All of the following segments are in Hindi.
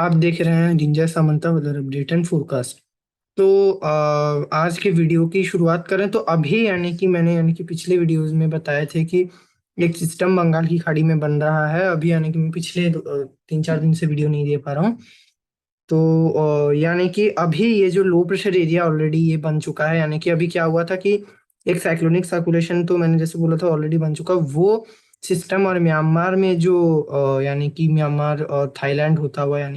आप देख रहे हैं Ginger Samantha weather update and forecast. तो आज के वीडियो की शुरुआत करें तो अभी मैंने पिछले वीडियोस में बताए थे कि एक सिस्टम बंगाल की खाड़ी में बन रहा है। अभी मैं पिछले 3-4 दिन से वीडियो नहीं दे पा रहा हूँ। तो अभी ये जो लो प्रेशर एरिया ऑलरेडी ये बन चुका है। अभी क्या हुआ था कि एक साइक्लोनिक सर्कुलेशन, तो मैंने जैसे बोला था ऑलरेडी बन चुका वो सिस्टम। और म्यांमार में जो म्यांमार और थाईलैंड होता हुआ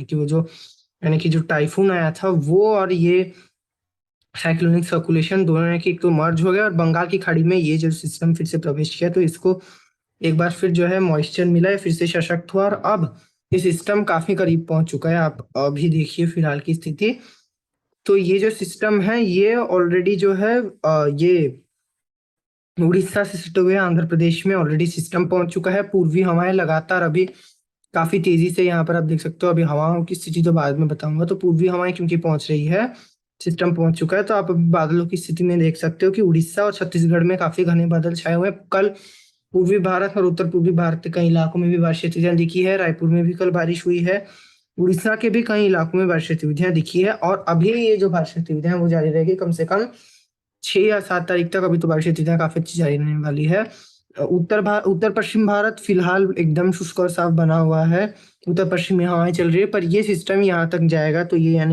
जो टाइफून आया था वो, और ये साइक्लोनिक सर्कुलेशन दोनों एक तो मर्ज हो गया और बंगाल की खाड़ी में ये जो सिस्टम फिर से प्रवेश किया, तो इसको एक बार फिर जो है मॉइस्चर मिला है, फिर से सशक्त हुआ और अब ये सिस्टम काफी करीब पहुंच चुका है। आप अभी देखिए फिलहाल की स्थिति। तो ये जो सिस्टम है ये ऑलरेडी जो है ये उड़ीसा से सटे हुए आंध्र प्रदेश में ऑलरेडी सिस्टम पहुंच चुका है। पूर्वी हवाएं लगातार अभी काफी तेजी से, यहाँ पर आप देख सकते हो। अभी हवाओं की स्थिति तो बाद में बताऊंगा। तो पूर्वी हवाएं क्योंकि पहुंच रही है, सिस्टम पहुंच चुका है, तो आप अभी बादलों की स्थिति में देख सकते हो कि उड़ीसा और छत्तीसगढ़ में काफी घने बादल छाए हुए हैं। कल पूर्वी भारत और उत्तर पूर्वी भारत के कई इलाकों में भी वर्षा गतिविधियां दिखी है। रायपुर में भी कल बारिश हुई है। उड़ीसा के भी कई इलाकों में वर्षा गतिविधियां दिखी है और अभी ये जो वर्षा गतिविधियां हैं वो जारी रहेगी कम से कम 6 या 7 तारीख तक। अभी तो बारिश गतिविधियां काफी अच्छी जारी रहने वाली है। उत्तर पश्चिम भारत फिलहाल एकदम शुष्क और साफ बना हुआ है। उत्तर पश्चिमी हवाएं चल रही है, पर ये सिस्टम यहाँ तक जाएगा तो ये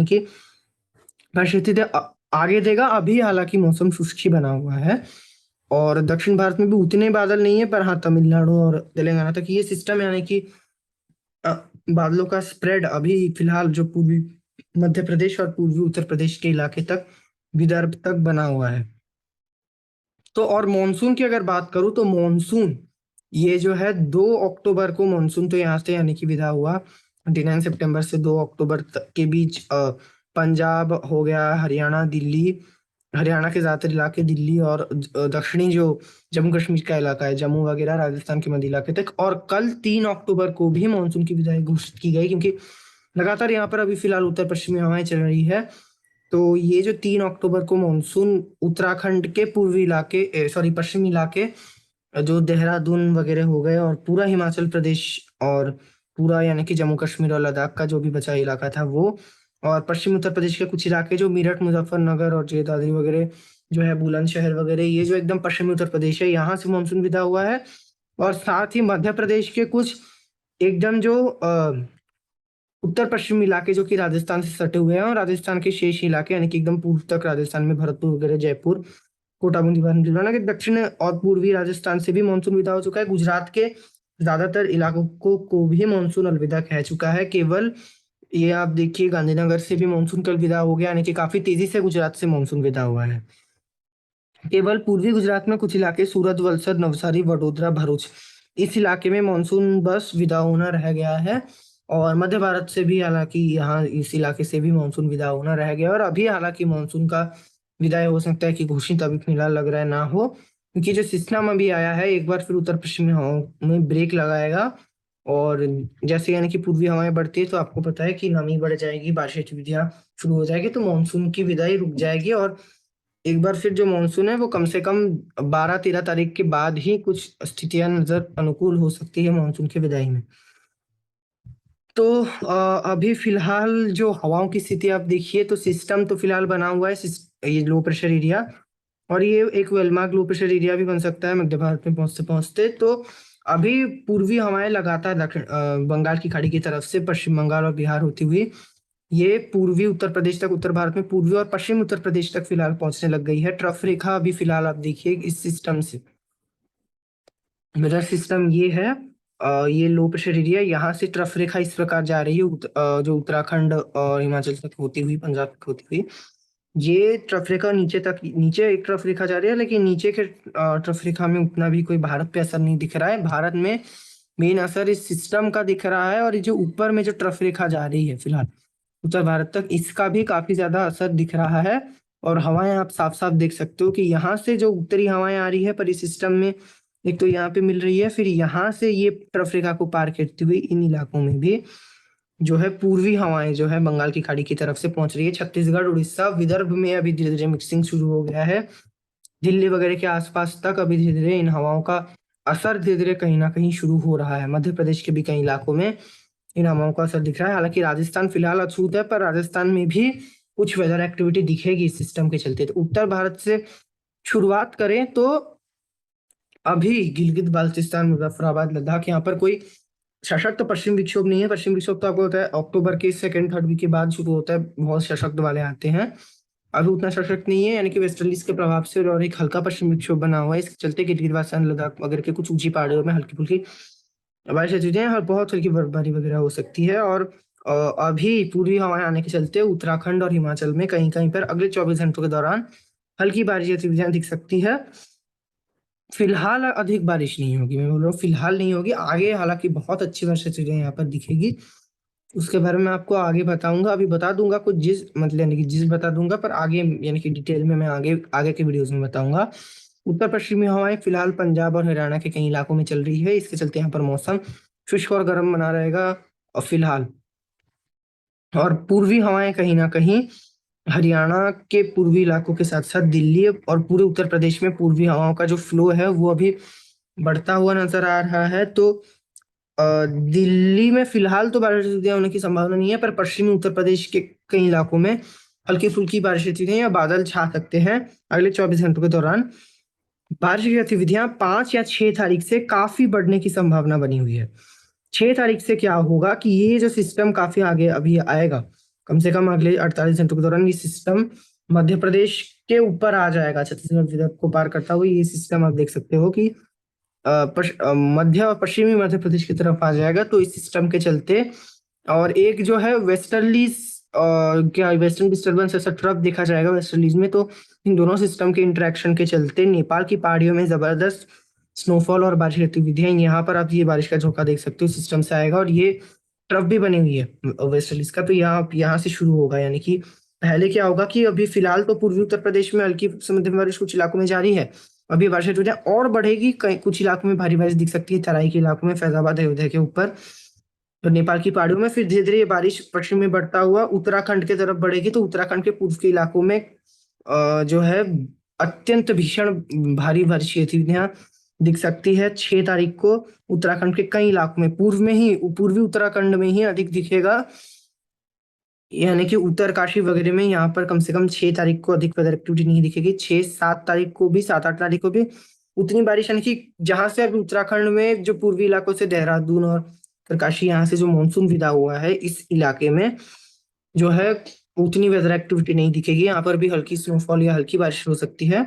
वर्षा गतिविधियां आगे देगा। अभी हालांकि मौसम शुष्क ही बना हुआ है और दक्षिण भारत में भी उतने बादल नहीं है, पर हाँ तमिलनाडु और तेलंगाना तक ये सिस्टम अ, बादलों का स्प्रेड अभी फिलहाल जो पूर्वी मध्य प्रदेश और पूर्वी उत्तर प्रदेश के इलाके तक, विदर्भ तक बना हुआ है। तो और मॉनसून की अगर बात करूं तो मॉनसून ये जो है 2 अक्टूबर को मॉनसून तो यहाँ से विदा हुआ। 29 सितंबर से 2 अक्टूबर तक के बीच पंजाब हो गया, हरियाणा, दिल्ली, हरियाणा के ज्यादातर इलाके, दिल्ली और दक्षिणी जो जम्मू कश्मीर का इलाका है, जम्मू वगैरह, राजस्थान के मध्य इलाके तक। और कल 3 अक्टूबर को भी मानसून की विदाई घोषित की गई, क्योंकि लगातार यहाँ पर अभी फिलहाल उत्तर पश्चिमी हवाएं चल रही है। तो ये जो 3 अक्टूबर को मानसून उत्तराखंड के पूर्वी इलाके, सॉरी पश्चिमी इलाके, जो देहरादून वगैरह हो गए और पूरा हिमाचल प्रदेश और पूरा जम्मू कश्मीर और लद्दाख का जो भी बचा इलाका था वो, और पश्चिमी उत्तर प्रदेश के कुछ इलाके जो मेरठ, मुजफ्फरनगर और जगाधरी वगैरह जो है, बुलंदशहर वगैरह, ये जो एकदम पश्चिमी उत्तर प्रदेश है, यहाँ से मानसून विदा हुआ है। और साथ ही मध्य प्रदेश के कुछ एकदम जो उत्तर पश्चिमी इलाके जो कि राजस्थान से सटे हुए हैं, और राजस्थान के शेष इलाके एकदम पूर्व तक राजस्थान में भरतपुर वगैरह, जयपुर, कोटा, बूंदी, भीलवाड़ा के दक्षिण और पूर्वी राजस्थान से भी मानसून विदा हो चुका है। गुजरात के ज्यादातर इलाकों को भी मानसून अलविदा कह चुका है। केवल ये आप देखिए गांधीनगर से भी मानसून कल विदा हो गया, काफी तेजी से गुजरात से मानसून विदा हुआ है। केवल पूर्वी गुजरात में कुछ इलाके, सूरत, वलसाड, नवसारी, वडोदरा, भरूच, इस इलाके में मानसून बस विदा होना रह गया है। और मध्य भारत से भी हालांकि यहाँ इस इलाके से भी मानसून विदा होना रह गया। और अभी हालांकि मानसून का विदाई हो सकता है कि घोषित अभी फिलहाल लग रहा है ना हो, क्योंकि जो सिस्टम अभी आया है एक बार फिर उत्तर पश्चिमी हवाओं में ब्रेक लगाएगा। और जैसे पूर्वी हवाएं बढ़ती है तो आपको पता है कि नमी बढ़ जाएगी, बारिश गतिविधियां शुरू हो जाएगी, तो मानसून की विदाई रुक जाएगी। और एक बार फिर जो मानसून है वो कम से कम 12-13 तारीख के बाद ही कुछ स्थितियां नजर अनुकूल हो सकती है मानसून की विदाई में। तो अभी फिलहाल जो हवाओं की स्थिति आप देखिए, तो सिस्टम तो फिलहाल बना हुआ है, ये लो प्रेशर एरिया, और ये एक वेलमार्क लो प्रेशर एरिया भी बन सकता है मध्य भारत में पहुंचते पहुंचते। तो अभी पूर्वी हवाएं लगातार बंगाल की खाड़ी की तरफ से पश्चिम बंगाल और बिहार होती हुई ये पूर्वी उत्तर प्रदेश तक, उत्तर भारत में पूर्वी और पश्चिमी उत्तर प्रदेश तक फिलहाल पहुंचने लग गई है। ट्रफ रेखा अभी फिलहाल आप देखिए इस सिस्टम से, मिरर सिस्टम ये है। ये लो प्रेशर एरिया, यहाँ से ट्रफ रेखा इस प्रकार जा रही है, जो उत्तराखंड और हिमाचल तक होती हुई, पंजाब तक होती हुई, ये ट्रफ रेखा नीचे तक, नीचे एक ट्रफ रेखा जा रही है, लेकिन नीचे के ट्रफ रेखा में उतना भी कोई भारत पे असर नहीं दिख रहा है। भारत में मेन असर इस सिस्टम का दिख रहा है, और ये जो ऊपर में जो ट्रफ रेखा जा रही है फिलहाल उत्तर भारत तक, इसका भी काफी ज्यादा असर दिख रहा है। और हवाएं आप साफ साफ देख सकते हो कि यहाँ से जो उत्तरी हवाएं आ रही है पर इस सिस्टम में, एक तो यहाँ पे मिल रही है, फिर यहाँ से ये ट्रफ रेखा को पार करती हुई इन इलाकों में भी जो है पूर्वी हवाएं जो है बंगाल की खाड़ी की तरफ से पहुंच रही है। छत्तीसगढ़, उड़ीसा, विदर्भ में अभी धीरे धीरे मिक्सिंग शुरू हो गया है। दिल्ली वगैरह के आसपास तक अभी धीरे धीरे इन हवाओं का असर धीरे धीरे कहीं ना कहीं शुरू हो रहा है। मध्य प्रदेश के भी कई इलाकों में इन हवाओं का असर दिख रहा है। हालांकि राजस्थान फिलहाल अछूत है, पर राजस्थान में भी कुछ वेदर एक्टिविटी दिखेगी इस सिस्टम के चलते। तो उत्तर भारत से शुरुआत करें तो अभी गिलगित बाल्टिस्तान, मुजफ्फराबाद, लद्दाख, यहाँ पर कोई सशक्त पश्चिम विक्षोभ नहीं है। पश्चिम विक्षोभ तो आपको होता है अक्टूबर के सेकंड थर्ड वीक के बाद शुरू होता है, बहुत सशक्त वाले आते हैं। अभी उतना सशक्त नहीं है, यानी कि वेस्टर्लीज के प्रभाव से और एक हल्का पश्चिम विक्षोभ बना हुआ है। इसके चलते गिलगित बाल्टिस्तान, लद्दाख वगैरह के कुछ ऊंची पहाड़ियों में हल्की फुल्की बारिश होती है और बहुत हल्की बर्फबारी वगैरह हो सकती है। और अभी पूर्वी हवाएं आने के चलते उत्तराखंड और हिमाचल में कहीं कहीं पर अगले 24 घंटों के दौरान हल्की बारिश गतिविधियां दिख सकती है। फिलहाल अधिक बारिश नहीं होगी, मैं बोल रहा हूँ फिलहाल नहीं होगी, आगे हालांकि बहुत अच्छी वर्षा चीजें यहाँ पर दिखेगी। उसके बारे में आपको आगे बताऊंगा, अभी बता दूंगा कुछ जिस मतलब यानी कि जिस बता दूंगा, पर आगे यानी कि डिटेल में मैं आगे आगे के वीडियोस में बताऊंगा। उत्तर पश्चिमी हवाएं फिलहाल पंजाब और हरियाणा के कई इलाकों में चल रही है, इसके चलते यहाँ पर मौसम शुष्क और गर्म बना रहेगा। और फिलहाल और पूर्वी हवाएं कहीं ना कहीं हरियाणा के पूर्वी इलाकों के साथ साथ दिल्ली और पूरे उत्तर प्रदेश में पूर्वी हवाओं का जो फ्लो है वो अभी बढ़ता हुआ नजर आ रहा है। तो दिल्ली में फिलहाल तो बारिश होने की संभावना नहीं है, पर पश्चिमी उत्तर प्रदेश के कई इलाकों में हल्की फुल्की बारिश या बादल छा सकते हैं अगले 24 घंटों के दौरान। बारिश की गतिविधियां 5 या 6 तारीख से काफी बढ़ने की संभावना बनी हुई है। 6 तारीख से क्या होगा कि ये जो सिस्टम काफी आगे अभी आएगा, कम से कम अगले 48 घंटों के दौरान ये सिस्टम मध्य प्रदेश के ऊपर आ जाएगा, छत्तीसगढ़ विदर्भ को पार करता हुआ ये सिस्टम आप देख सकते हो कि मध्य और पश्चिमी मध्य प्रदेश की तरफ आ जाएगा। तो इस सिस्टम के चलते और एक जो है वेस्टर्ली क्या वेस्टर्न डिस्टर्बेंस ऐसा ट्रफ देखा जाएगा वेस्टर्लीज में। तो इन दोनों सिस्टम के इंटरेक्शन के चलते नेपाल की पहाड़ियों में जबरदस्त स्नोफॉल और बारिश गतिविधियां, यहाँ पर आप ये बारिश का झोंका देख सकते हो सिस्टम से आएगा। और ये ट्रफ भी बनी हुई है वेस्टर्लीज का, तो यहाँ से शुरू होगा। यानी कि पहले क्या होगा कि अभी फिलहाल तो पूर्वी उत्तर प्रदेश में हल्की से मध्यम बारिश कुछ इलाकों में जारी है, अभी वर्षा गतिविधियां और बढ़ेगी, कई कुछ इलाकों में भारी बारिश दिख सकती है, तराई के इलाकों में, फैजाबाद अयोध्या के ऊपर, तो नेपाल की पहाड़ियों में। फिर धीरे धीरे ये बारिश पश्चिम में बढ़ता हुआ उत्तराखंड की तरफ बढ़ेगी, तो उत्तराखंड के पूर्व के इलाकों में जो है अत्यंत भीषण भारी बारिश की गतिविधियां दिख सकती है 6 तारीख को। उत्तराखंड के कई इलाकों में पूर्व में ही पूर्वी उत्तराखंड में ही अधिक दिखेगा, यानी कि उत्तरकाशी वगैरह में यहाँ पर कम से कम 6 तारीख को अधिक वेदर एक्टिविटी नहीं दिखेगी। 6-7 तारीख को भी, 7-8 तारीख को भी उतनी बारिश, यानी कि जहां से अभी उत्तराखंड में जो पूर्वी इलाकों से देहरादून और उत्तरकाशी, यहाँ से जो मानसून विदा हुआ है इस इलाके में जो है उतनी वेदर एक्टिविटी नहीं दिखेगी, यहाँ पर भी हल्की स्नोफॉल या हल्की बारिश हो सकती है।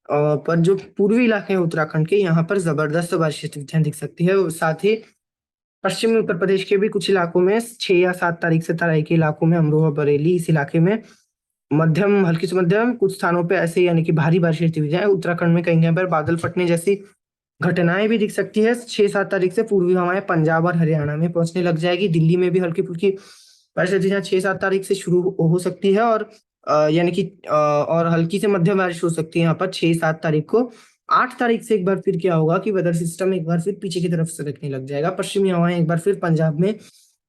पर जो पूर्वी इलाके हैं उत्तराखंड के, यहाँ पर जबरदस्त बारिश गतिविधियां दिख सकती है। और साथ ही पश्चिमी उत्तर प्रदेश के भी कुछ इलाकों में 6 या 7 तारीख से तराई के इलाकों में, अमरोहा, बरेली, इस इलाके में मध्यम हल्की से मध्यम, कुछ स्थानों पे ऐसे यानी कि भारी बारिश गतिविधियां। उत्तराखंड में कहीं कहीं पर बादल फटने जैसी घटनाएं भी दिख सकती है। 6-7 तारीख से पूर्वी हवाएं पंजाब और हरियाणा में पहुंचने लग जाएगी। दिल्ली में भी हल्की फुल्की बारिश गतिविधियां 6-7 तारीख से शुरू हो सकती है। और यानी कि और हल्की से मध्यम बारिश हो सकती है यहाँ पर 6-7 तारीख को। 8 तारीख से एक बार फिर क्या होगा कि वेदर सिस्टम एक बार फिर पीछे की तरफ सरकने लग जाएगा। पश्चिमी हवाएं एक बार फिर पंजाब में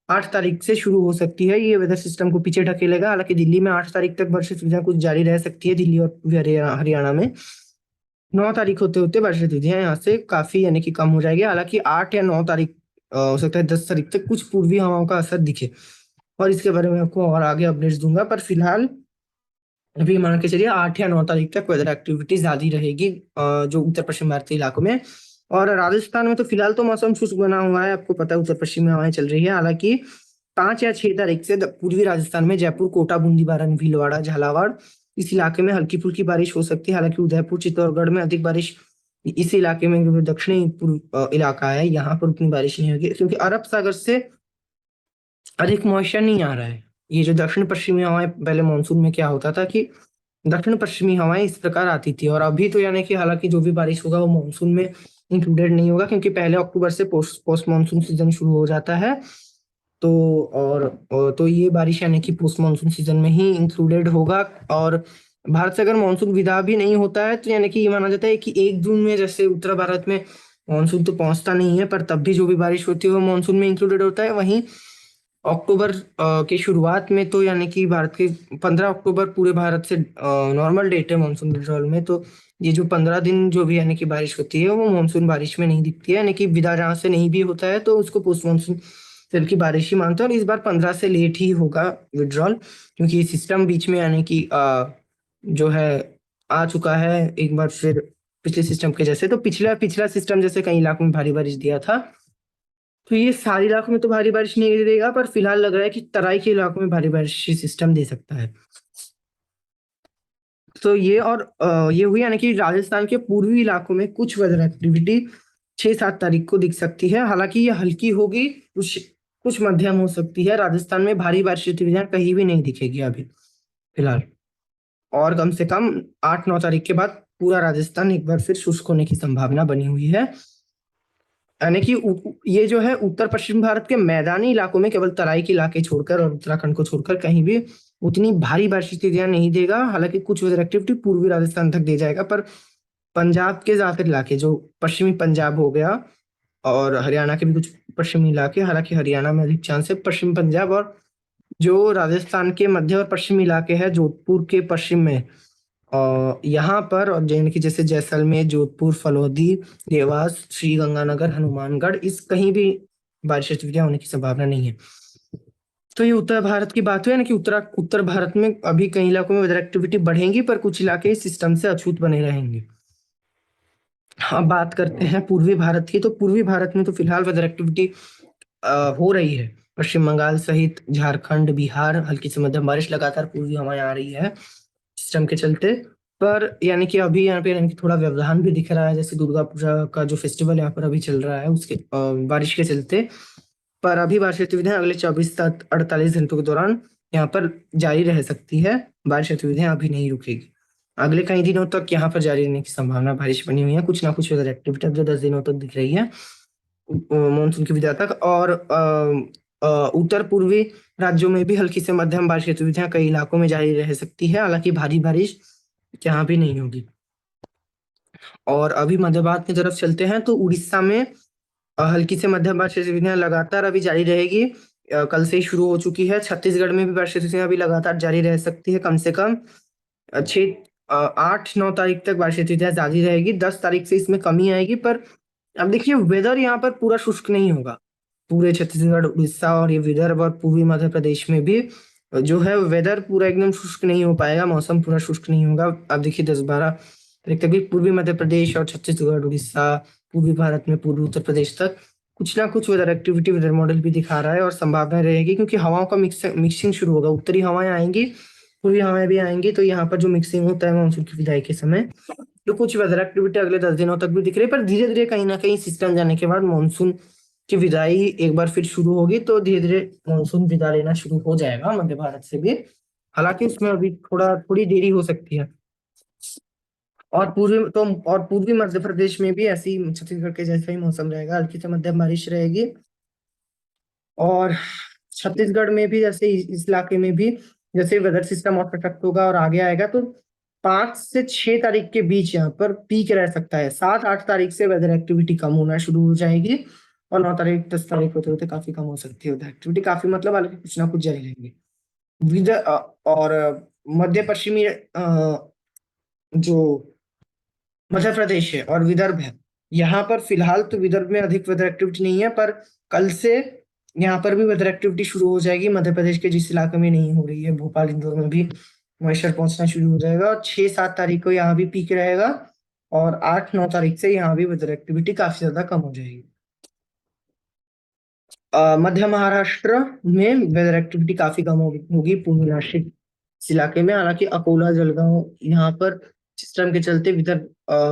8 तारीख से शुरू हो सकती है, ये वेदर सिस्टम को पीछे ढकेलेगा। हालांकि दिल्ली में 8 तारीख तक वर्षा गतिविधियां कुछ जारी रह सकती है, दिल्ली और हरियाणा में। 9 तारीख होते होते वर्षा गतिविधियां यहाँ से काफी यानी कि कम हो जाएगी। हालांकि 8 या 9 तारीख हो सकता है 10 तारीख तक कुछ पूर्वी हवाओं का असर दिखे, और इसके बारे में आपको और आगे अपडेट्स दूंगा। पर फिलहाल अभी मान के चलिए 8 या 9 तारीख तक वेदर एक्टिविटी ज्यादा रहेगी जो उत्तर पश्चिम भारतीय इलाकों में। और राजस्थान में तो फिलहाल तो मौसम शुष्क बना हुआ है, आपको पता है उत्तर पश्चिमी हवाएं चल रही है। हालांकि 5 या 6 तारीख से पूर्वी राजस्थान में जयपुर, कोटा, बूंदी, बारन, भीलवाड़ा, झालावाड़, इस इलाके में हल्की फुल्की बारिश हो सकती है। हालांकि उदयपुर, चित्तौड़गढ़ में अधिक बारिश, इस इलाके में जो दक्षिणी पूर्व इलाका है यहाँ पर उतनी बारिश नहीं होगी, क्योंकि अरब सागर से अधिक मॉइस्चर नहीं आ रहा है। ये जो दक्षिण पश्चिमी हवाएं, पहले मानसून में क्या होता था कि दक्षिण पश्चिमी हवाएं इस प्रकार आती थी, और अभी तो यानी कि हालांकि जो भी बारिश होगा वो मानसून में इंक्लूडेड नहीं होगा, क्योंकि पहले अक्टूबर से पोस्ट मानसून सीजन शुरू हो जाता है। तो तो ये बारिश यानी कि पोस्ट मानसून सीजन में ही इंक्लूडेड होगा। और भारत से अगर मानसून विदा भी नहीं होता है तो यानी कि ये माना जाता है कि 1 जून में जैसे उत्तर भारत में मानसून तो पहुंचता नहीं है, पर तब भी जो भी बारिश होती है वो मानसून में इंक्लूडेड होता है। वहीं अक्टूबर के शुरुआत में तो यानी कि भारत के 15 अक्टूबर पूरे भारत से नॉर्मल डेट है मानसून विड्रॉल में। तो ये जो 15 दिन जो भी यानी कि बारिश होती है वो मानसून बारिश में नहीं दिखती है, यानी कि विदा जहां से नहीं भी होता है तो उसको पोस्ट मानसून सिर्फ की बारिश ही मानते हैं, और इस बार 15 से लेट ही होगा विड्रॉल, क्योंकि ये सिस्टम बीच में यानी कि जो है आ चुका है एक बार फिर पिछले सिस्टम के जैसे। तो पिछला पिछला सिस्टम जैसे कई इलाकों में भारी बारिश दिया था, तो ये सारे इलाकों में तो भारी बारिश नहीं देगा, पर फिलहाल लग रहा है कि तराई के इलाकों में भारी बारिश सिस्टम दे सकता है। तो ये और ये हुई यानी कि राजस्थान के पूर्वी इलाकों में कुछ वेदर एक्टिविटी 6-7 तारीख को दिख सकती है। हालांकि ये हल्की होगी, कुछ कुछ मध्यम हो सकती है। राजस्थान में भारी बारिश गतिविधियां कहीं भी नहीं दिखेगी अभी फिलहाल, और कम से कम 8-9 तारीख के बाद पूरा राजस्थान एक बार फिर शुष्क होने की संभावना बनी हुई है। यानी कि ये जो है उत्तर पश्चिम भारत के मैदानी इलाकों में केवल तराई के इलाके छोड़कर और उत्तराखंड को छोड़कर कहीं भी उतनी भारी बारिश स्थितियां नहीं देगा। हालांकि कुछ वेदर एक्टिविटी पूर्वी राजस्थान तक दे जाएगा, पर पंजाब के ज्यादातर इलाके जो पश्चिमी पंजाब हो गया और हरियाणा के भी कुछ पश्चिमी इलाके, हालांकि हरियाणा में अधिक चांस है, पश्चिम पंजाब और जो राजस्थान के मध्य और पश्चिमी इलाके हैं जोधपुर के पश्चिम में, यहाँ पर और कि जैसे जैसलमेर, जोधपुर, फलोदी, देवास, श्री गंगानगर, हनुमानगढ़, इस कहीं भी बारिश गतिविधियां होने की संभावना नहीं है। तो ये उत्तर भारत की बात हुई ना कि उत्तर भारत में अभी कई इलाकों में वेदर एक्टिविटी बढ़ेंगी, पर कुछ इलाके इस सिस्टम से अछूत बने रहेंगे। अब बात करते हैं पूर्वी भारत की। तो पूर्वी भारत में तो फिलहाल वेदर एक्टिविटी हो रही है। पश्चिम बंगाल सहित झारखंड, बिहार हल्की से मध्यम बारिश, लगातार पूर्वी हवाएं आ रही है सिस्टम के चलते। पर यानी कि अभी यहाँ पे यानी कि थोड़ा व्यवधान भी दिख रहा है, जैसे दुर्गा पूजा का जो फेस्टिवल यहाँ पर अभी चल रहा है उसके बारिश के चलते। पर अभी बारिश गतिविधियां अगले 24 से 48 घंटों के दौरान यहाँ पर जारी रह सकती है। बारिश गतिविधियां अभी नहीं रुकेगी, अगले कई दिनों तक यहाँ पर जारी रहने की संभावना बारिश बनी हुई है। कुछ ना कुछ वेदर एक्टिविटी अब जो 10 दिनों तक दिख रही है मानसून की विदा तक। और उत्तर पूर्वी राज्यों में भी हल्की से मध्यम बारिश गतिविधियां कई इलाकों में जारी रह सकती है, हालांकि भारी बारिश यहाँ भी नहीं होगी। और अभी मध्य भारत की तरफ चलते हैं तो उड़ीसा में हल्की से मध्यम बारिश गतिविधियां लगातार अभी जारी रहेगी। कल से ही शुरू हो चुकी है। छत्तीसगढ़ में भी बारिश गतिविधियां अभी लगातार जारी रह सकती है, कम से कम 8-9 तारीख तक बारिश गतिविधियां जारी रहेगी। 10 तारीख से इसमें कमी आएगी, पर अब देखिए वेदर यहाँ पर पूरा शुष्क नहीं होगा। पूरे छत्तीसगढ़, उड़ीसा और ये विदर्भ और पूर्वी मध्य प्रदेश में भी जो है वेदर पूरा एकदम शुष्क नहीं हो पाएगा, मौसम पूरा शुष्क नहीं होगा। अब देखिए 10-12 तारीख तक भी पूर्वी मध्य प्रदेश और छत्तीसगढ़, उड़ीसा, पूर्वी भारत में पूर्वी उत्तर प्रदेश तक कुछ ना कुछ वेदर एक्टिविटी वेदर मॉडल भी दिखा रहा है, और संभावना रहेगी क्योंकि हवाओं का मिक्सिंग शुरू होगा। उत्तरी हवाएं आएंगी, पूर्वी हवाएं भी आएंगी, तो यहाँ पर जो मिक्सिंग होता है मानसून की विदाई के समय, तो कुछ वेदर एक्टिविटी अगले 10 दिनों तक भी दिख रही है। पर धीरे धीरे कहीं ना कहीं सिस्टम जाने के बाद मानसून की विदाई एक बार फिर शुरू होगी, तो धीरे धीरे मानसून विदा लेना शुरू हो जाएगा मध्य भारत से भी। हालांकि इसमें अभी थोड़ी देरी हो सकती है। और पूर्वी मध्य प्रदेश में भी ऐसी छत्तीसगढ़ के जैसा ही मौसम रहेगा, हल्की से मध्यम बारिश रहेगी। और छत्तीसगढ़ में भी जैसे इस इलाके में भी जैसे वेदर सिस्टम और सशक्त होगा और आगे आएगा, तो 5 से 6 तारीख के बीच यहाँ पर पीक रह सकता है। 7-8 तारीख से वेदर एक्टिविटी कम होना शुरू हो जाएगी, और 9 तारीख 10 तारीख होते होते काफी कम हो सकती है वेदर एक्टिविटी, काफी मतलब हालांकि कुछ ना कुछ जारी रहेंगे। और मध्य पश्चिमी जो मध्य प्रदेश है और विदर्भ है, यहाँ पर फिलहाल तो विदर्भ में अधिक वेदर एक्टिविटी नहीं है, पर कल से यहाँ पर भी वेदर एक्टिविटी शुरू हो जाएगी। मध्य प्रदेश के जिस इलाके में नहीं हो रही है, भोपाल, इंदौर में भी मॉइस्चर पहुंचना शुरू हो जाएगा, और 6-7 तारीख को यहाँ भी पीक रहेगा, और 8-9 तारीख से यहाँ भी वेदर एक्टिविटी काफी ज्यादा कम हो जाएगी। मध्य महाराष्ट्र में वेदर एक्टिविटी काफी कम होगी, पुणे, नासिक इस इलाके में। हालांकि अकोला, जलगांव यहाँ पर सिस्टम के चलते विदर्भ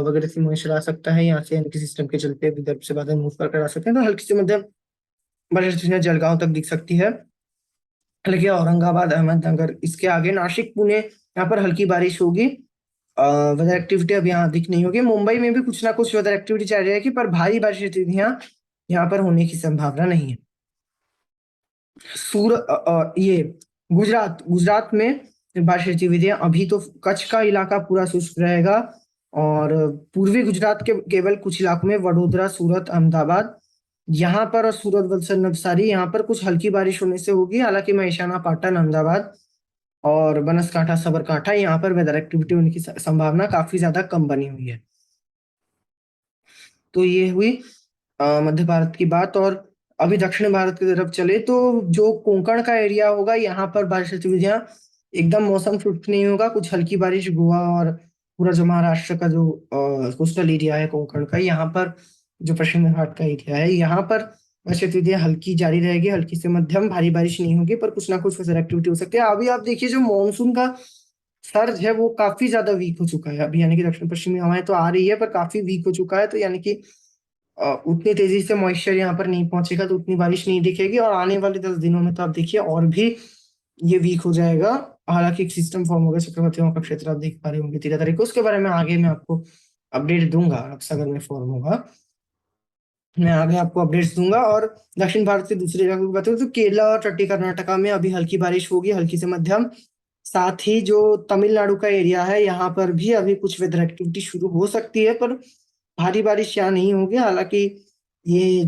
वगैरह से मॉइस्चर आ सकता है, यहाँ से यानी सिस्टम के चलते विदर्भ से बादल मूव कर आ सकते हैं, तो हल्की से मध्यम बारिश जलगांव तक दिख सकती है। हालांकि औरंगाबाद, अहमदनगर, इसके आगे नासिक, पुणे, यहाँ पर हल्की बारिश होगी। वेदर एक्टिविटी अब यहाँ अधिक नहीं होगी। मुंबई में भी कुछ ना कुछ वेदर एक्टिविटी चल रहेगी, पर भारी बारिश गतिविधियां यहाँ पर होने की संभावना नहीं है। ये गुजरात में बारिश गतिविधियां अभी तो कच्छ का इलाका पूरा शुष्क रहेगा, और पूर्वी गुजरात के केवल कुछ इलाकों में वडोदरा, सूरत, अहमदाबाद यहाँ पर, और सूरत, वलसाड, नवसारी यहाँ पर कुछ हल्की बारिश होने से होगी। हालांकि महिसाना, पाटन, अहमदाबाद और बनासकांठा, साबरकांठा यहाँ पर वेदर एक्टिविटी होने की संभावना काफी ज्यादा कम बनी हुई है। तो ये हुई मध्य भारत की बात। और अभी दक्षिण भारत की तरफ चले तो जो कोंकण का एरिया होगा यहाँ पर बारिश गतिविधियां एकदम मौसम शुष्क नहीं होगा, कुछ हल्की बारिश गोवा और पूरा जो महाराष्ट्र का जो कोस्टल एरिया है कोंकण का, यहाँ पर जो पश्चिम घाट का एरिया है यहाँ पर बारिश गतिविधियां हल्की जारी रहेगी, हल्की से मध्यम, भारी बारिश नहीं होगी पर कुछ ना कुछ वेदर एक्टिविटी हो सकती है। अभी आप देखिए जो मानसून का सर्ज है वो काफी ज्यादा वीक हो चुका है अभी, यानी कि दक्षिण पश्चिमी हवाएं तो आ रही है पर काफी वीक हो चुका है, तो यानी कि उतनी तेजी से मॉइस्चर यहाँ पर नहीं पहुंचेगा तो उतनी बारिश नहीं दिखेगी, और आने वाले 10 दिनों में तो आप देखिए और भी ये वीक हो जाएगा। हालांकि एक सिस्टम फॉर्म होगा चक्रवातियों का क्षेत्र, आप देख पा रहे होंगे 13 तारीख को, उसके बारे में आगे मैं आपको अपडेट दूंगा, अगर में फॉर्म होगा मैं आगे आपको अपडेट्स दूंगा। और दक्षिण भारत के दूसरे इलाकों की बात करें तो केरला और तटीय कर्नाटका में अभी हल्की बारिश होगी, हल्की से मध्यम। साथ ही जो तमिलनाडु का एरिया है यहाँ पर भी अभी कुछ वेदर एक्टिविटी शुरू हो सकती है पर भारी बारिश यहाँ नहीं होगी। हालांकि ये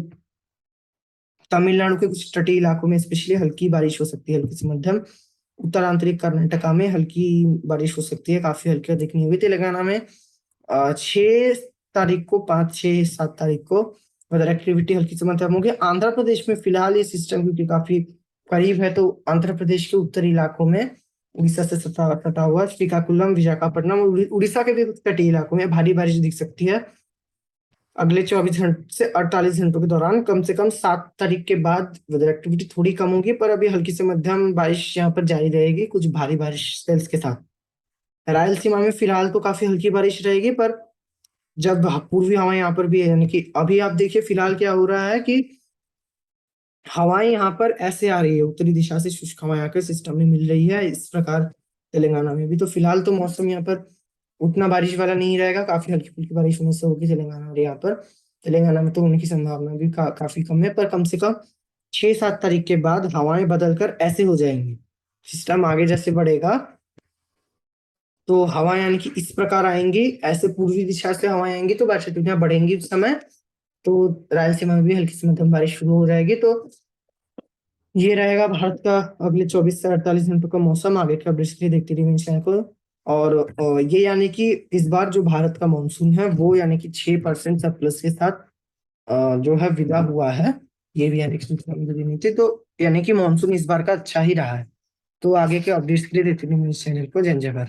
तमिलनाडु के कुछ तटीय इलाकों में स्पेशली हल्की बारिश हो सकती है, हल्की से मध्यम। उत्तरांतरिक कर्नाटका में हल्की बारिश हो सकती है, काफी हल्की अधिक नहीं हुई। तेलंगाना में 6 तारीख को, 5, 6, 7 तारीख को वेदर एक्टिविटी हल्की से मध्यम होगी। आंध्र प्रदेश में फिलहाल ये सिस्टम क्योंकि काफी करीब है तो आंध्र प्रदेश के उत्तरी इलाकों में उड़ीसा से सटा सटा हुआ श्रीकाकुलम, विशाखापट्टनम और उड़ीसा के भी कुछ तटीय इलाकों में भारी बारिश दिख सकती है अगले 24 घंटे से 48 घंटों के दौरान। कम से कम 7 तारीख के बाद वेदर एक्टिविटी थोड़ी कम होगी पर अभी हल्की से मध्यम बारिश यहाँ पर जारी रहेगी, कुछ भारी बारिश स्पेल्स के साथ। रायलसीमा में फिलहाल तो काफी हल्की बारिश रहेगी पर जब पूर्वी हवाएं यहाँ पर भी है, यानी कि अभी आप देखिए फिलहाल क्या हो रहा है कि हवाएं यहाँ पर ऐसे आ रही है, उत्तरी दिशा से शुष्क हवाएं आकर सिस्टम में मिल रही है, इस प्रकार तेलंगाना में भी। तो फिलहाल तो मौसम यहाँ पर उतना बारिश वाला नहीं रहेगा, काफी हल्की फुल्की बारिश होने से होगी तेलंगाना और यहाँ पर। तेलंगाना में तो होने की संभावना भी काफी कम है पर कम से कम 6, 7 तारीख के बाद हवाएं बदलकर ऐसे हो जाएंगी, सिस्टम आगे जैसे बढ़ेगा तो हवाएं यानी कि इस प्रकार आएंगी, ऐसे पूर्वी दिशा से हवाएं आएंगी तो बारिश बढ़ेंगी उस समय, तो रायलसीमा में भी हल्की से मध्यम बारिश शुरू हो जाएगी। तो ये रहेगा भारत का अगले 24 से 48 घंटों का मौसम। आगे का अपडेट्स के लिए देखते रहिए मेरे चैनल को। और ये यानी कि इस बार जो भारत का मानसून है वो यानी कि 6% प्लस के साथ जो है विदा हुआ है, ये भी यानी कि सूचना मुझे देनी थी। तो यानी कि मानसून इस बार का अच्छा ही रहा है। तो आगे के अपडेट्स के लिए देखते रहिए मेरे चैनल को। जय जय भारत।